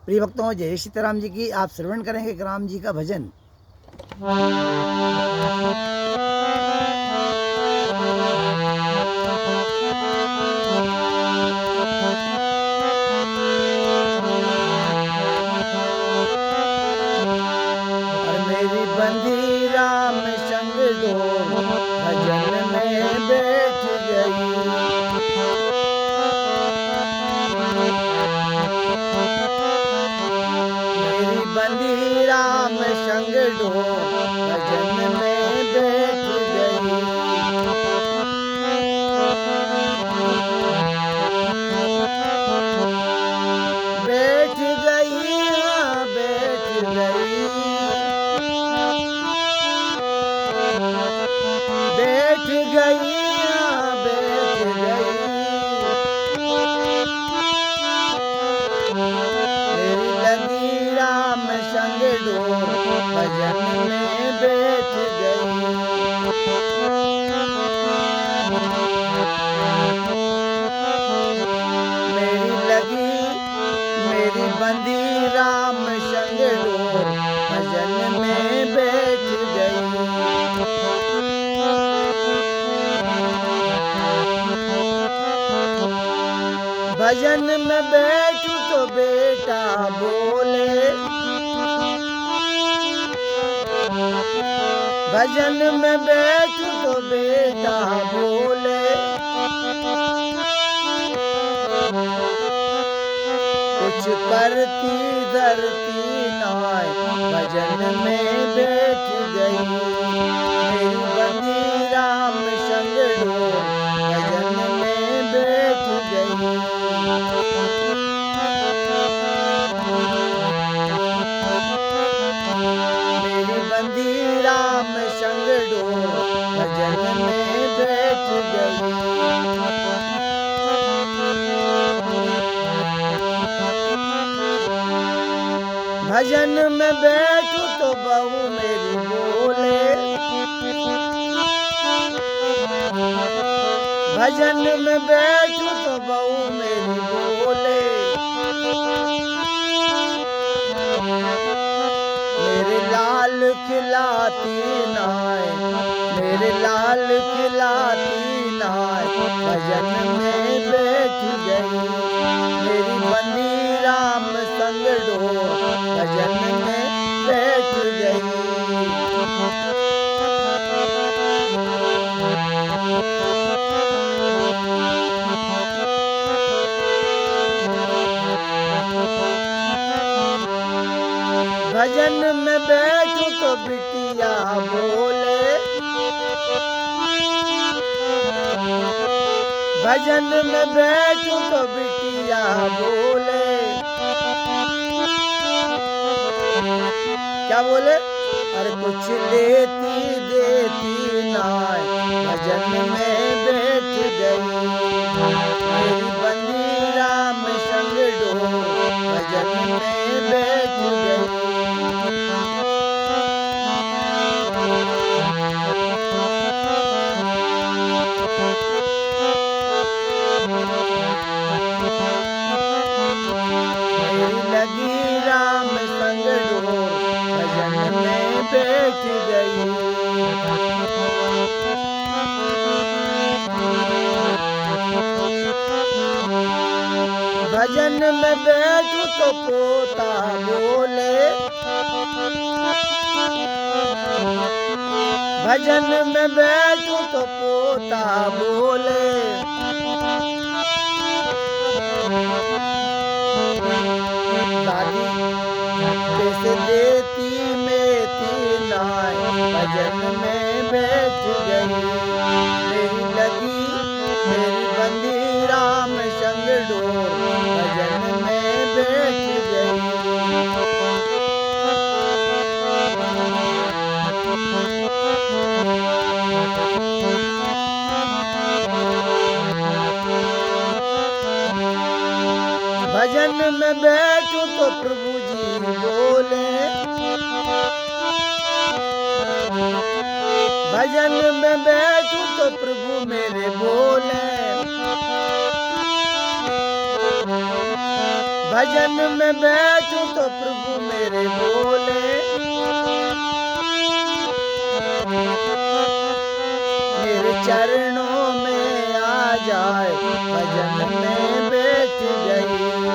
प्रिय भक्तों, जय सीताराम जी की। आप श्रवण करेंगे राम जी का भजन। और मेरी बंदी राम संग डोर भजन में बैठ गई। मेरी बंदी राम संग डोर भजन में बैठ गई। बैठ गई, हाँ, बैठ गई। बैठ गई, हाँ, बैठ गई। मेरी लगी राम संग डोर भजन में बैठ गई। मेरी लगी, मेरी बंदी राम संग डोर भजन में बैठ गई। भजन में बैठू तो बेटा बोले, भजन में बैठू तो बेटा बोले। कुछ करती धरती नाय भजन में बैठ गई। मेरी बंदी राम संग डोर भजन में बैठ गई। मेरी बंदी राम संग डोर भजन में बैठ गई। भजन में बैठू तो बहू मेरी बोले, भजन में बैठू तो बहू मेरी बोले। मेरे लाल खिलाती नाय, मेरे लाल खिलाती नाय भजन में बैठ गई। मेरी बंदी राम संग डोर भजन में बैठ गई। भजन में बैठू तो बिटिया बोले, भजन में बैठू तो बिटिया बोले। क्या बोले? अरे कुछ लेती देती नाय भजन में बैठ गई। मेरी बंदी राम संग डोर भजन में बैठ गई। मेरी लगी राम संग डोर भजन में बैठ गई। भजन में बैठू तो पोता बोले, भजन में बैठू तो पोता बोले। दादी पैसे देती मेती नाय भजन में बैठ गई। मेरी लगी, मेरी बंदी राम संग डोर भजन में बैठ गई। भजन में बैठू तो प्रभु जी बोले, भजन में बैठू तो प्रभु मेरे बोले। भजन में बैठूं तो प्रभु मेरे बोले, मेरे चरणों में आ जाए, भजन में बैठ गई।